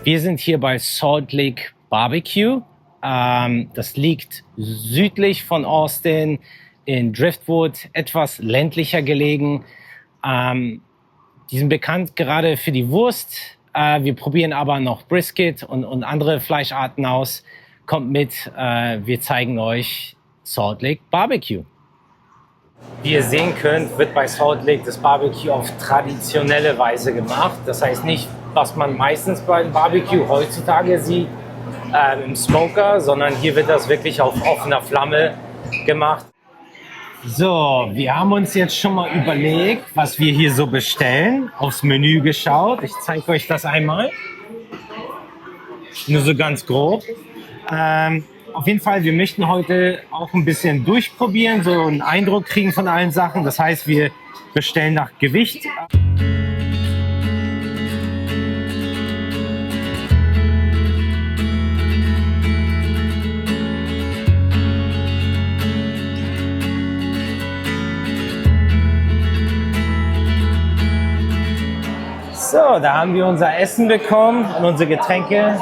Wir sind hier bei Salt Lake Barbecue. Das liegt südlich von Austin in Driftwood, etwas ländlicher gelegen. Die sind bekannt gerade für die Wurst. Wir probieren aber noch Brisket und andere Fleischarten aus. Kommt mit, wir zeigen euch Salt Lake Barbecue. Wie ihr sehen könnt, wird bei Salt Lake das Barbecue auf traditionelle Weise gemacht. Das heißt nicht, was man meistens beim Barbecue heutzutage sieht, im Smoker, sondern hier wird das wirklich auf offener Flamme gemacht. So, wir haben uns jetzt schon mal überlegt, was wir hier so bestellen. Aufs Menü geschaut. Ich zeige euch das einmal. Nur so ganz grob. Auf jeden Fall, wir möchten heute auch ein bisschen durchprobieren, so einen Eindruck kriegen von allen Sachen. Das heißt, wir bestellen nach Gewicht. So, da haben wir unser Essen bekommen und unsere Getränke.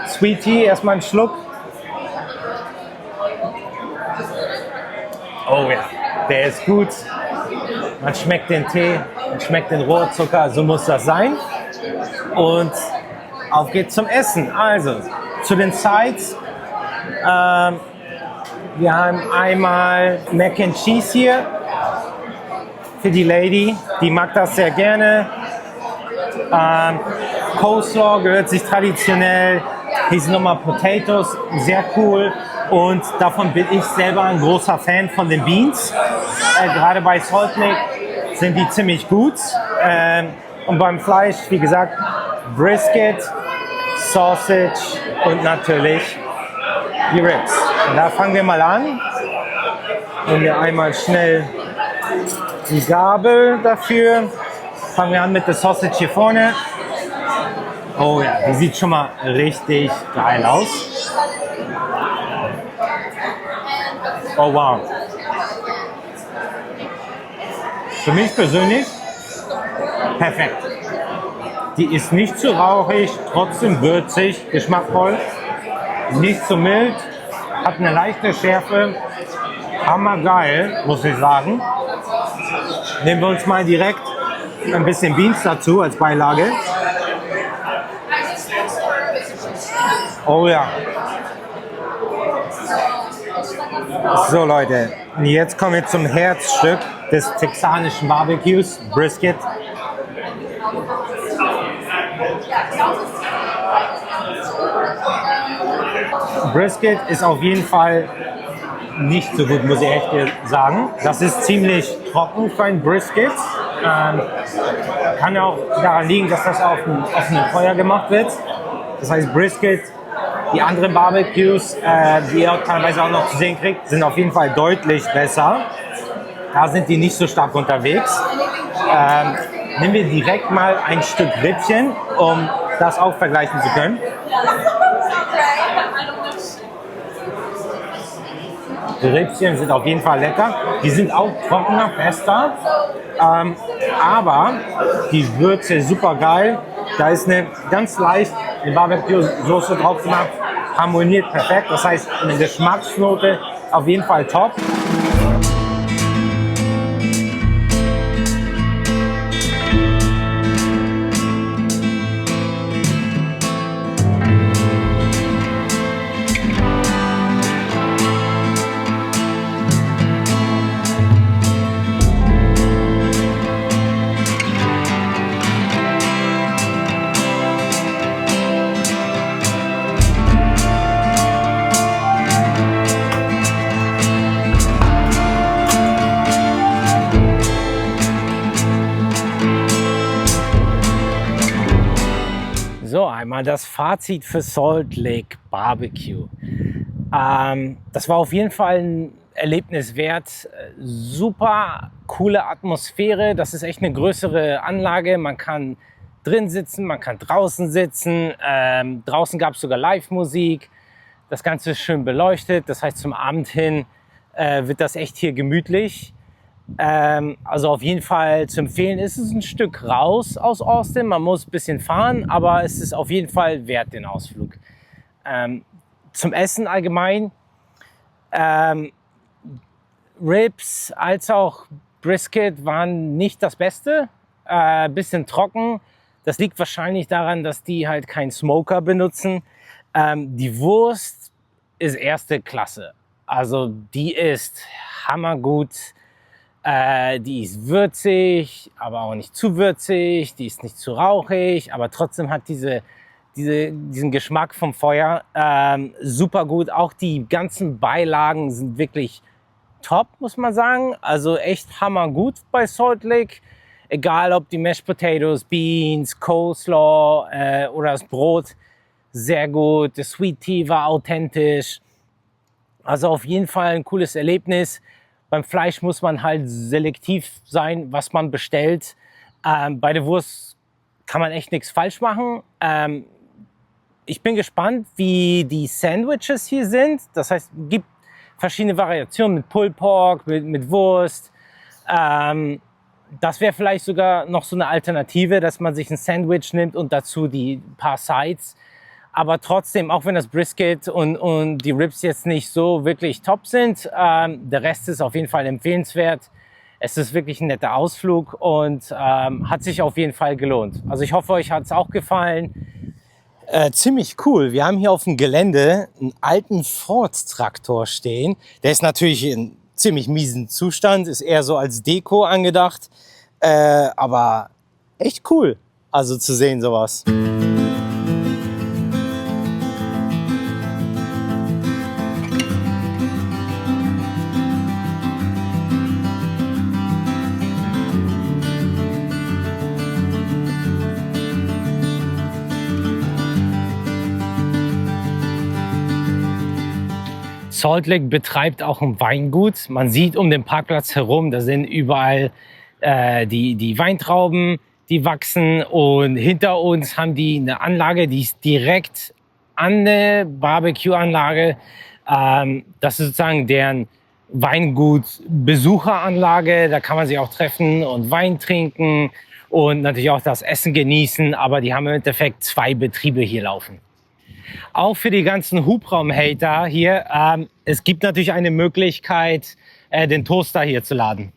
Sweet Tea, erstmal einen Schluck. Oh ja, der ist gut. Man schmeckt den Tee, man schmeckt den Rohrzucker, so muss das sein. Und auf geht's zum Essen. Also, zu den Sides. Wir haben einmal Mac and Cheese hier für die Lady. Die mag das sehr gerne. Coleslaw gehört sich traditionell. Hier sind nochmal Potatoes, sehr cool. Und davon bin ich selber ein großer Fan von den Beans. Gerade bei Salt Lake sind die ziemlich gut. Und beim Fleisch, wie gesagt, Brisket, Sausage und natürlich die Ribs. Und da fangen wir mal an. Nehmen wir einmal schnell die Gabel dafür. Fangen wir an mit der Sausage hier vorne. Oh ja, die sieht schon mal richtig geil aus. Oh wow. Für mich persönlich perfekt. Die ist nicht zu rauchig, trotzdem würzig, geschmackvoll. Nicht zu mild, hat eine leichte Schärfe. Hammergeil, muss ich sagen. Nehmen wir uns mal direkt ein bisschen Beans dazu als Beilage. Oh ja. So Leute, jetzt kommen wir zum Herzstück des texanischen Barbecues, Brisket. Brisket ist auf jeden Fall nicht so gut, muss ich echt sagen. Das ist ziemlich trocken für ein Brisket. Kann auch daran liegen, dass das auf einem offenen Feuer gemacht wird. Das heißt Brisket, die anderen Barbecues, die ihr teilweise auch noch zu sehen kriegt, sind auf jeden Fall deutlich besser. Da sind die nicht so stark unterwegs. Nehmen wir direkt mal ein Stück Rippchen, um das auch vergleichen zu können. Die Rippchen sind auf jeden Fall lecker. Die sind auch trockener, fester. Aber die Würze ist super geil. Da ist eine ganz leicht Barbecue-Soße drauf gemacht. Harmoniert perfekt. Das heißt, eine Geschmacksnote auf jeden Fall top. So, einmal das Fazit für Salt Lake Barbecue. Das war auf jeden Fall ein Erlebnis wert. Super coole Atmosphäre. Das ist echt eine größere Anlage. Man kann drin sitzen, man kann draußen sitzen. Draußen gab es sogar Live-Musik. Das Ganze ist schön beleuchtet. Das heißt, zum Abend hin wird das echt hier gemütlich. Also auf jeden Fall zu empfehlen. Ist es ein Stück raus aus Austin. Man muss ein bisschen fahren, aber es ist auf jeden Fall wert den Ausflug. Zum Essen allgemein. Ribs als auch Brisket waren nicht das Beste. Bisschen trocken. Das liegt wahrscheinlich daran, dass die halt keinen Smoker benutzen. Die Wurst ist erste Klasse. Also die ist hammergut. Die ist würzig, aber auch nicht zu würzig. Die ist nicht zu rauchig, aber trotzdem hat diesen Geschmack vom Feuer. Super gut. Auch die ganzen Beilagen sind wirklich top, muss man sagen. Also echt hammergut bei Salt Lake. Egal ob die Mashed Potatoes, Beans, Coleslaw oder das Brot. Sehr gut. Das Sweet Tea war authentisch. Also auf jeden Fall ein cooles Erlebnis. Beim Fleisch muss man halt selektiv sein, was man bestellt. Bei der Wurst kann man echt nichts falsch machen. Ich bin gespannt, wie die Sandwiches hier sind. Das heißt, es gibt verschiedene Variationen mit Pulled Pork, mit Wurst. Das wäre vielleicht sogar noch so eine Alternative, dass man sich ein Sandwich nimmt und dazu die paar Sides. Aber trotzdem, auch wenn das Brisket und die Ribs jetzt nicht so wirklich top sind, der Rest ist auf jeden Fall empfehlenswert. Es ist wirklich ein netter Ausflug und hat sich auf jeden Fall gelohnt. Also ich hoffe, euch hat es auch gefallen. Ziemlich cool. Wir haben hier auf dem Gelände einen alten Ford-Traktor stehen. Der ist natürlich in ziemlich miesen Zustand, ist eher so als Deko angedacht. Aber echt cool, also zu sehen sowas. Salt Lake betreibt auch ein Weingut. Man sieht um den Parkplatz herum, da sind überall die Weintrauben, die wachsen. Und hinter uns haben die eine Anlage, die ist direkt an der Barbecue-Anlage. Das ist sozusagen deren Weingut-Besucheranlage. Da kann man sich auch treffen und Wein trinken und natürlich auch das Essen genießen. Aber die haben im Endeffekt 2 Betriebe hier laufen. Auch für die ganzen Hubraum-Hater hier, es gibt natürlich eine Möglichkeit, den Toaster hier zu laden.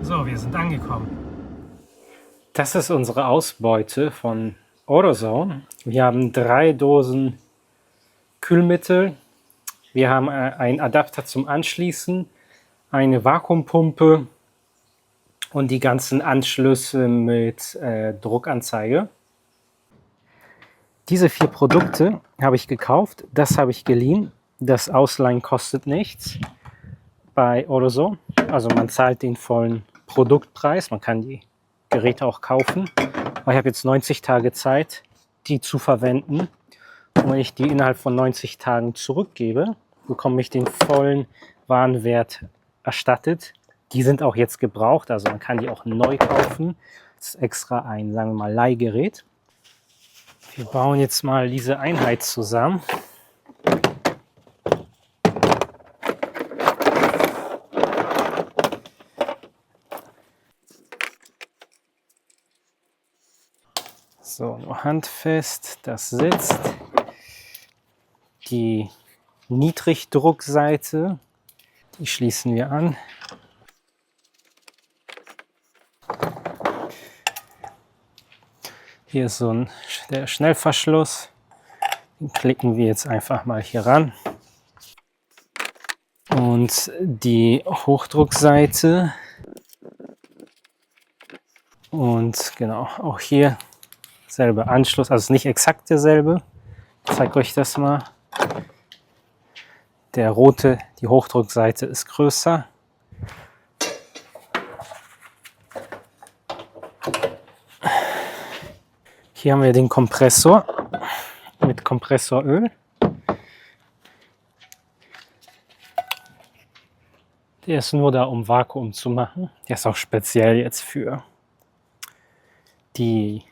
So, wir sind angekommen. Das ist unsere Ausbeute von AutoZone. Wir haben 3 Dosen Kühlmittel. Wir haben einen Adapter zum Anschließen, eine Vakuumpumpe und die ganzen Anschlüsse mit Druckanzeige. Diese 4 Produkte habe ich gekauft, das habe ich geliehen. Das Ausleihen kostet nichts bei AutoZone. Also man zahlt den vollen Produktpreis, man kann die Geräte auch kaufen. Aber ich habe jetzt 90 Tage Zeit, die zu verwenden. Und wenn ich die innerhalb von 90 Tagen zurückgebe, bekomme ich den vollen Warenwert erstattet. Die sind auch jetzt gebraucht, also man kann die auch neu kaufen. Das ist extra ein, sagen wir mal, Leihgerät. Wir bauen jetzt mal diese Einheit zusammen. So, nur handfest, das sitzt. Die Niedrigdruckseite, die schließen wir an. Hier ist so der Schnellverschluss. Den klicken wir jetzt einfach mal hier ran. Und die Hochdruckseite. Und genau, auch hier selber Anschluss. Also es ist nicht exakt derselbe. Ich zeige euch das mal. Der rote, die Hochdruckseite ist größer. Hier haben wir den Kompressor mit Kompressoröl. Der ist nur da, um Vakuum zu machen. Der ist auch speziell jetzt für die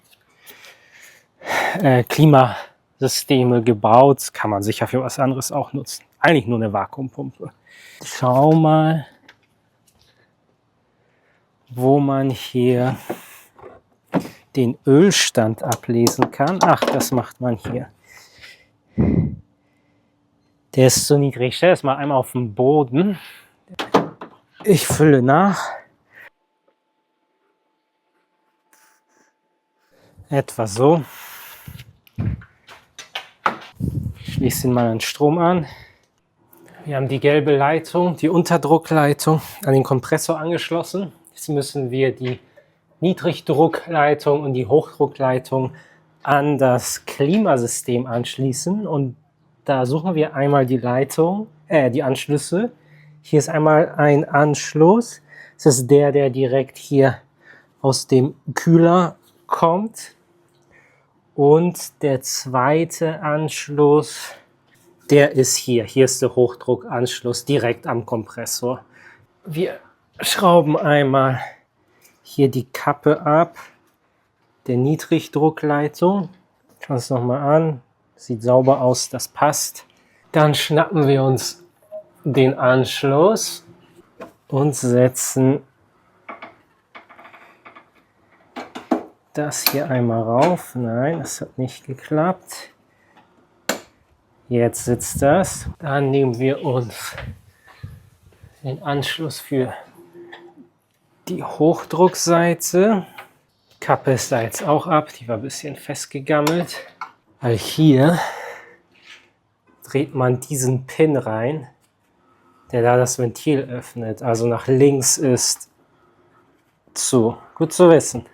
Systeme gebaut. Kann man sicher für was anderes auch nutzen. Eigentlich nur eine Vakuumpumpe. Schau mal, wo man hier den Ölstand ablesen kann. Ach, das macht man hier. Der ist zu niedrig. Ich stelle es mal einmal auf den Boden. Ich fülle nach. Etwa so. Ich schließe ihn mal an Strom an. Wir haben die gelbe Leitung, die Unterdruckleitung an den Kompressor angeschlossen. Jetzt müssen wir die Niedrigdruckleitung und die Hochdruckleitung an das Klimasystem anschließen. Und da suchen wir einmal die die Anschlüsse. Hier ist einmal ein Anschluss. Das ist der direkt hier aus dem Kühler kommt. Und der zweite Anschluss, der ist hier. Hier ist der Hochdruckanschluss direkt am Kompressor. Wir schrauben einmal hier die Kappe ab der Niedrigdruckleitung. Schauen wir uns nochmal an. Sieht sauber aus, das passt. Dann schnappen wir uns den Anschluss und setzen das hier einmal rauf. Nein, das hat nicht geklappt. Jetzt sitzt das. Dann nehmen wir uns den Anschluss für die Hochdruckseite. Die Kappe ist da jetzt auch ab. Die war ein bisschen festgegammelt. Weil hier dreht man diesen Pin rein, der da das Ventil öffnet. Also nach links ist zu. Gut zu wissen.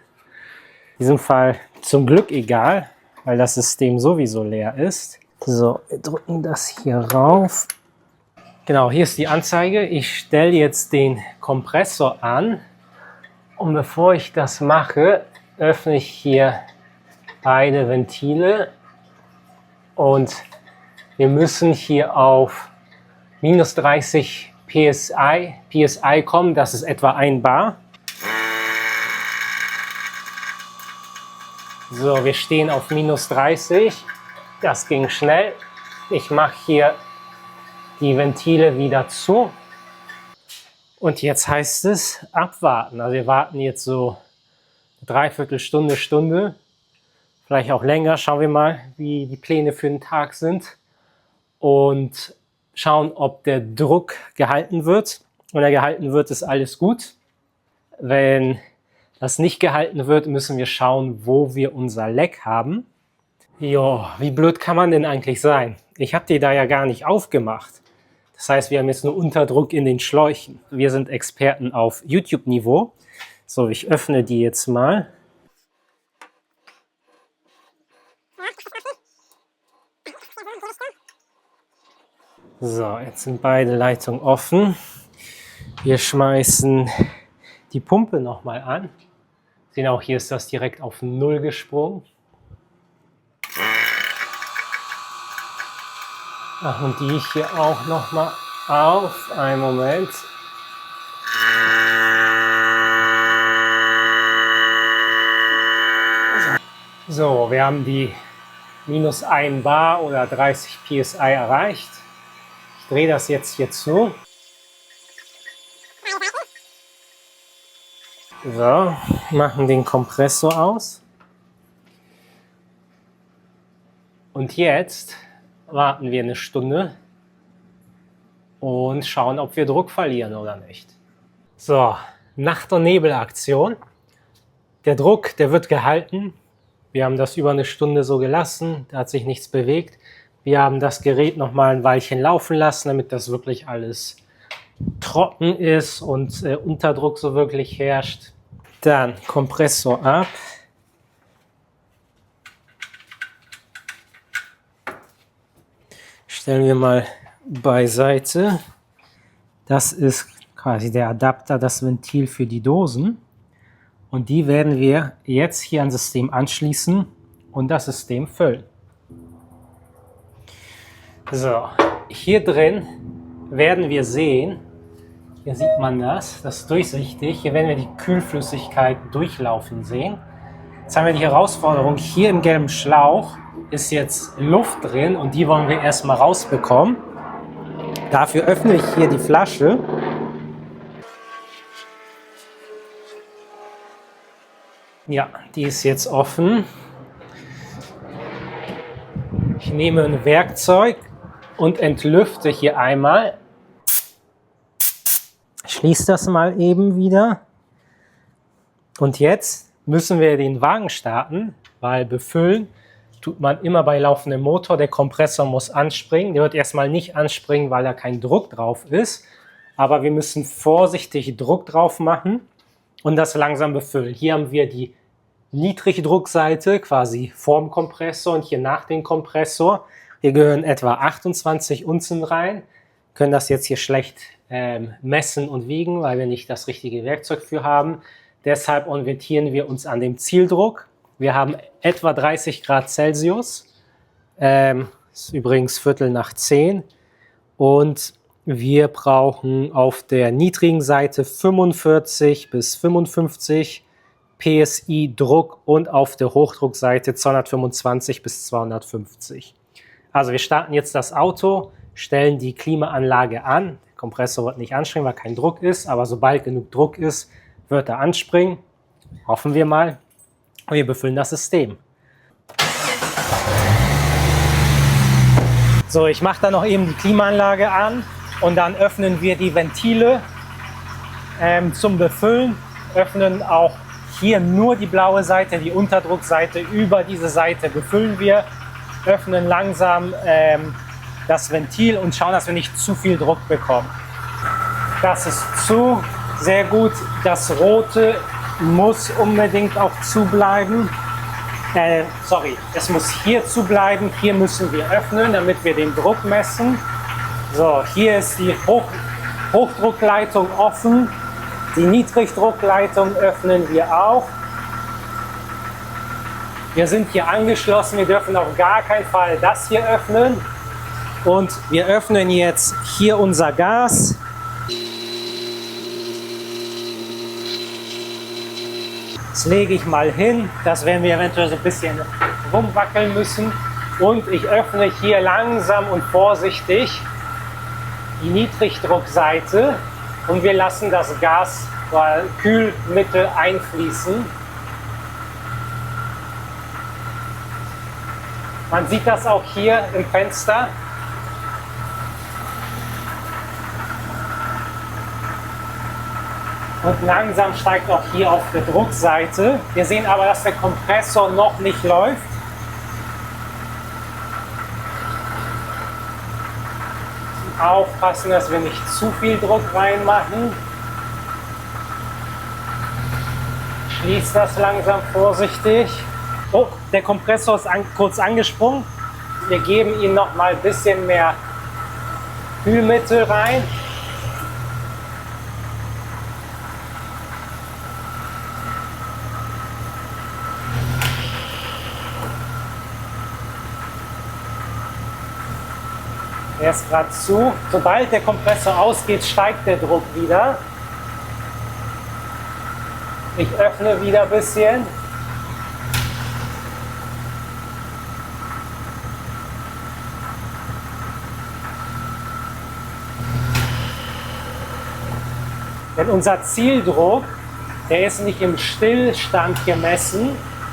In diesem Fall zum Glück egal, weil das System sowieso leer ist. So, wir drücken das hier rauf. Genau, hier ist die Anzeige. Ich stelle jetzt den Kompressor an. Und bevor ich das mache, öffne ich hier beide Ventile. Und wir müssen hier auf minus 30 PSI kommen. Das ist etwa 1 Bar. So, wir stehen auf minus 30. Das ging schnell. Ich mache hier die Ventile wieder zu. Und jetzt heißt es abwarten. Also wir warten jetzt so eine Dreiviertelstunde, vielleicht auch länger. Schauen wir mal, wie die Pläne für den Tag sind. Und schauen, ob der Druck gehalten wird. Wenn er gehalten wird, ist alles gut. Wenn das nicht gehalten wird, müssen wir schauen, wo wir unser Leck haben. Jo, wie blöd kann man denn eigentlich sein? Ich habe die da ja gar nicht aufgemacht. Das heißt, wir haben jetzt nur Unterdruck in den Schläuchen. Wir sind Experten auf YouTube-Niveau. So, ich öffne die jetzt mal. So, jetzt sind beide Leitungen offen. Wir schmeißen die Pumpe nochmal an. Sehen auch, hier ist das direkt auf 0 gesprungen. Ach, und die hier auch nochmal auf. Einen Moment. So, wir haben die minus 1 Bar oder 30 PSI erreicht. Ich drehe das jetzt hier zu. So, machen den Kompressor aus. Und jetzt warten wir eine Stunde und schauen, ob wir Druck verlieren oder nicht. So, Nacht- und Nebelaktion. Der Druck, der wird gehalten. Wir haben das über eine Stunde so gelassen, da hat sich nichts bewegt. Wir haben das Gerät noch mal ein Weilchen laufen lassen, damit das wirklich alles trocken ist und Unterdruck so wirklich herrscht. Dann Kompressor ab. Stellen wir mal beiseite. Das ist quasi der Adapter, das Ventil für die Dosen. Und die werden wir jetzt hier ans System anschließen und das System füllen. So, hier drin werden wir sehen, hier sieht man das ist durchsichtig. Hier werden wir die Kühlflüssigkeit durchlaufen sehen. Jetzt haben wir die Herausforderung, hier im gelben Schlauch ist jetzt Luft drin und die wollen wir erstmal rausbekommen. Dafür öffne ich hier die Flasche. Ja, die ist jetzt offen. Ich nehme ein Werkzeug und entlüfte hier einmal. Schließe das mal eben wieder. Und jetzt müssen wir den Wagen starten, weil befüllen tut man immer bei laufendem Motor. Der Kompressor muss anspringen. Der wird erstmal nicht anspringen, weil da kein Druck drauf ist. Aber wir müssen vorsichtig Druck drauf machen und das langsam befüllen. Hier haben wir die Niedrigdruckseite quasi vorm Kompressor und hier nach dem Kompressor. Hier gehören etwa 28 Unzen rein. Wir können das jetzt hier schlecht messen und wiegen, weil wir nicht das richtige Werkzeug für haben. Deshalb orientieren wir uns an dem Zieldruck. Wir haben etwa 30 Grad Celsius. Ist übrigens 9:15. Und wir brauchen auf der niedrigen Seite 45 bis 55 PSI Druck und auf der Hochdruckseite 225 bis 250. Also wir starten jetzt das Auto, stellen die Klimaanlage an. Der Kompressor wird nicht anspringen, weil kein Druck ist, aber sobald genug Druck ist, wird er anspringen. Hoffen wir mal. Und wir befüllen das System. So, ich mache dann noch eben die Klimaanlage an und dann öffnen wir die Ventile zum Befüllen. Öffnen auch hier nur die blaue Seite, die Unterdruckseite. Über diese Seite befüllen wir. Öffnen langsam das Ventil und schauen, dass wir nicht zu viel Druck bekommen. Das ist zu, sehr gut. Das Rote muss unbedingt auch zubleiben. Es muss hier zubleiben. Hier müssen wir öffnen, damit wir den Druck messen. So, hier ist die Hochdruckleitung offen. Die Niedrigdruckleitung öffnen wir auch. Wir sind hier angeschlossen. Wir dürfen auf gar keinen Fall das hier öffnen. Und wir öffnen jetzt hier unser Gas. Das lege ich mal hin. Das werden wir eventuell so ein bisschen rumwackeln müssen. Und ich öffne hier langsam und vorsichtig die Niedrigdruckseite. Und wir lassen das Gas, Kühlmittel einfließen. Man sieht das auch hier im Fenster. Und langsam steigt auch hier auf der Druckseite. Wir sehen aber, dass der Kompressor noch nicht läuft. Aufpassen, dass wir nicht zu viel Druck reinmachen. Schließt das langsam vorsichtig. Oh, der Kompressor ist kurz angesprungen. Wir geben ihm noch mal ein bisschen mehr Kühlmittel rein. Er ist gerade zu. Sobald der Kompressor ausgeht, steigt der Druck wieder. Ich öffne wieder ein bisschen. Denn unser Zieldruck, der ist nicht im Stillstand gemessen,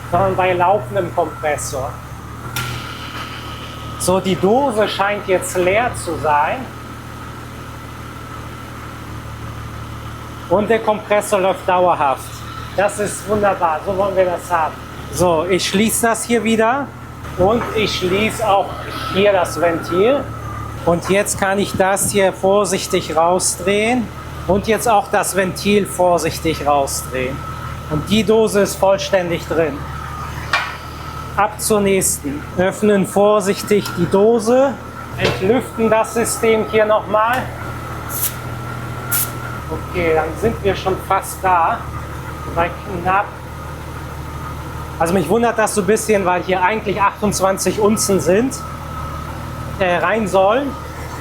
sondern bei laufendem Kompressor. So, die Dose scheint jetzt leer zu sein. Und der Kompressor läuft dauerhaft. Das ist wunderbar, so wollen wir das haben. So, ich schließe das hier wieder und ich schließe auch hier das Ventil. Und jetzt kann ich das hier vorsichtig rausdrehen und jetzt auch das Ventil vorsichtig rausdrehen. Und die Dose ist vollständig drin. Ab zur nächsten. Öffnen vorsichtig die Dose, entlüften das System hier nochmal. Okay, dann sind wir schon fast da. Bei knapp. Also mich wundert das so ein bisschen, weil hier eigentlich 28 Unzen sind, rein sollen.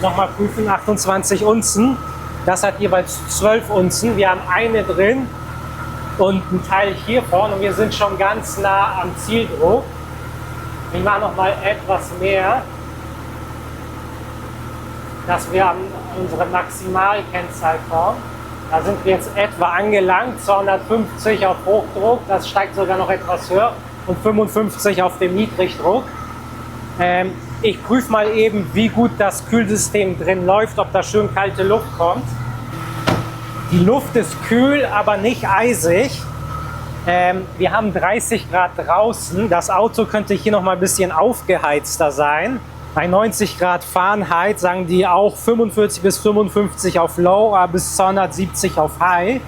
Nochmal prüfen, 28 Unzen. Das hat jeweils 12 Unzen. Wir haben eine drin und ein Teil hier vorne und wir sind schon ganz nah am Zieldruck. Ich mache noch mal etwas mehr, dass wir an unsere Maximalkennzahl kommen. Da sind wir jetzt etwa angelangt, 250 auf Hochdruck, das steigt sogar noch etwas höher, und 55 auf dem Niedrigdruck. Ich prüfe mal eben, wie gut das Kühlsystem drin läuft, ob da schön kalte Luft kommt. Die Luft ist kühl, aber nicht eisig. Wir haben 30 Grad draußen. Das Auto könnte hier noch mal ein bisschen aufgeheizter sein. Bei 90 Grad Fahrenheit sagen die auch 45 bis 55 auf Low, aber bis 270 auf High.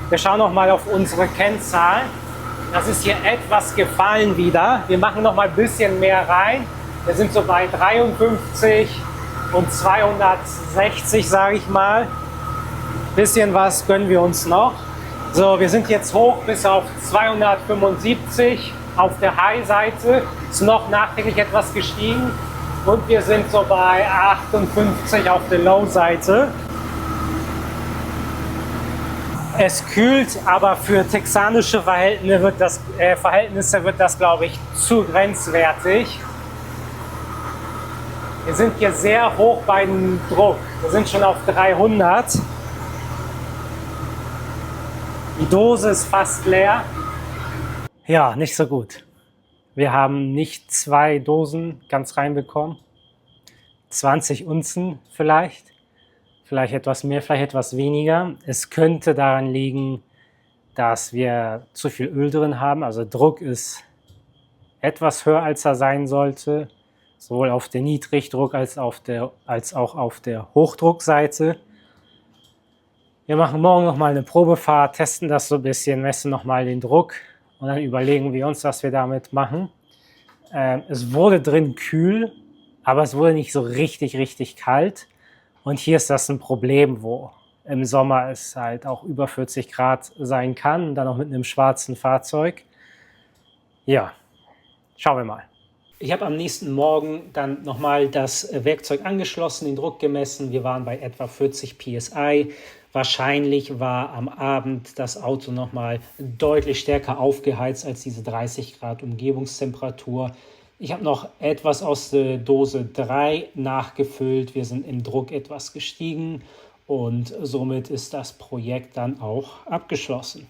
Wir schauen noch mal auf unsere Kennzahl. Das ist hier etwas gefallen wieder. Wir machen noch mal ein bisschen mehr rein. Wir sind so bei 53 und 260, sage ich mal. Bisschen was gönnen wir uns noch. So, wir sind jetzt hoch bis auf 275 auf der High-Seite. Ist noch nachträglich etwas gestiegen. Und wir sind so bei 58 auf der Low-Seite. Es kühlt, aber für texanische Verhältnisse wird das, glaube ich, zu grenzwertig. Wir sind hier sehr hoch beim Druck. Wir sind schon auf 300. Die Dose ist fast leer. Ja, nicht so gut. Wir haben nicht 2 Dosen ganz reinbekommen. 20 Unzen vielleicht. Vielleicht etwas mehr, vielleicht etwas weniger. Es könnte daran liegen, dass wir zu viel Öl drin haben. Also Druck ist etwas höher, als er sein sollte. Sowohl auf der Niedrigdruck als auch auf der Hochdruckseite. Wir machen morgen nochmal eine Probefahrt, testen das so ein bisschen, messen nochmal den Druck und dann überlegen wir uns, was wir damit machen. Es wurde drin kühl, aber es wurde nicht so richtig kalt. Und hier ist das ein Problem, wo im Sommer es halt auch über 40 Grad sein kann, und dann auch mit einem schwarzen Fahrzeug. Ja, schauen wir mal. Ich habe am nächsten Morgen dann nochmal das Werkzeug angeschlossen, den Druck gemessen. Wir waren bei etwa 40 PSI. Wahrscheinlich war am Abend das Auto nochmal deutlich stärker aufgeheizt als diese 30 Grad Umgebungstemperatur. Ich habe noch etwas aus der Dose 3 nachgefüllt. Wir sind im Druck etwas gestiegen und somit ist das Projekt dann auch abgeschlossen.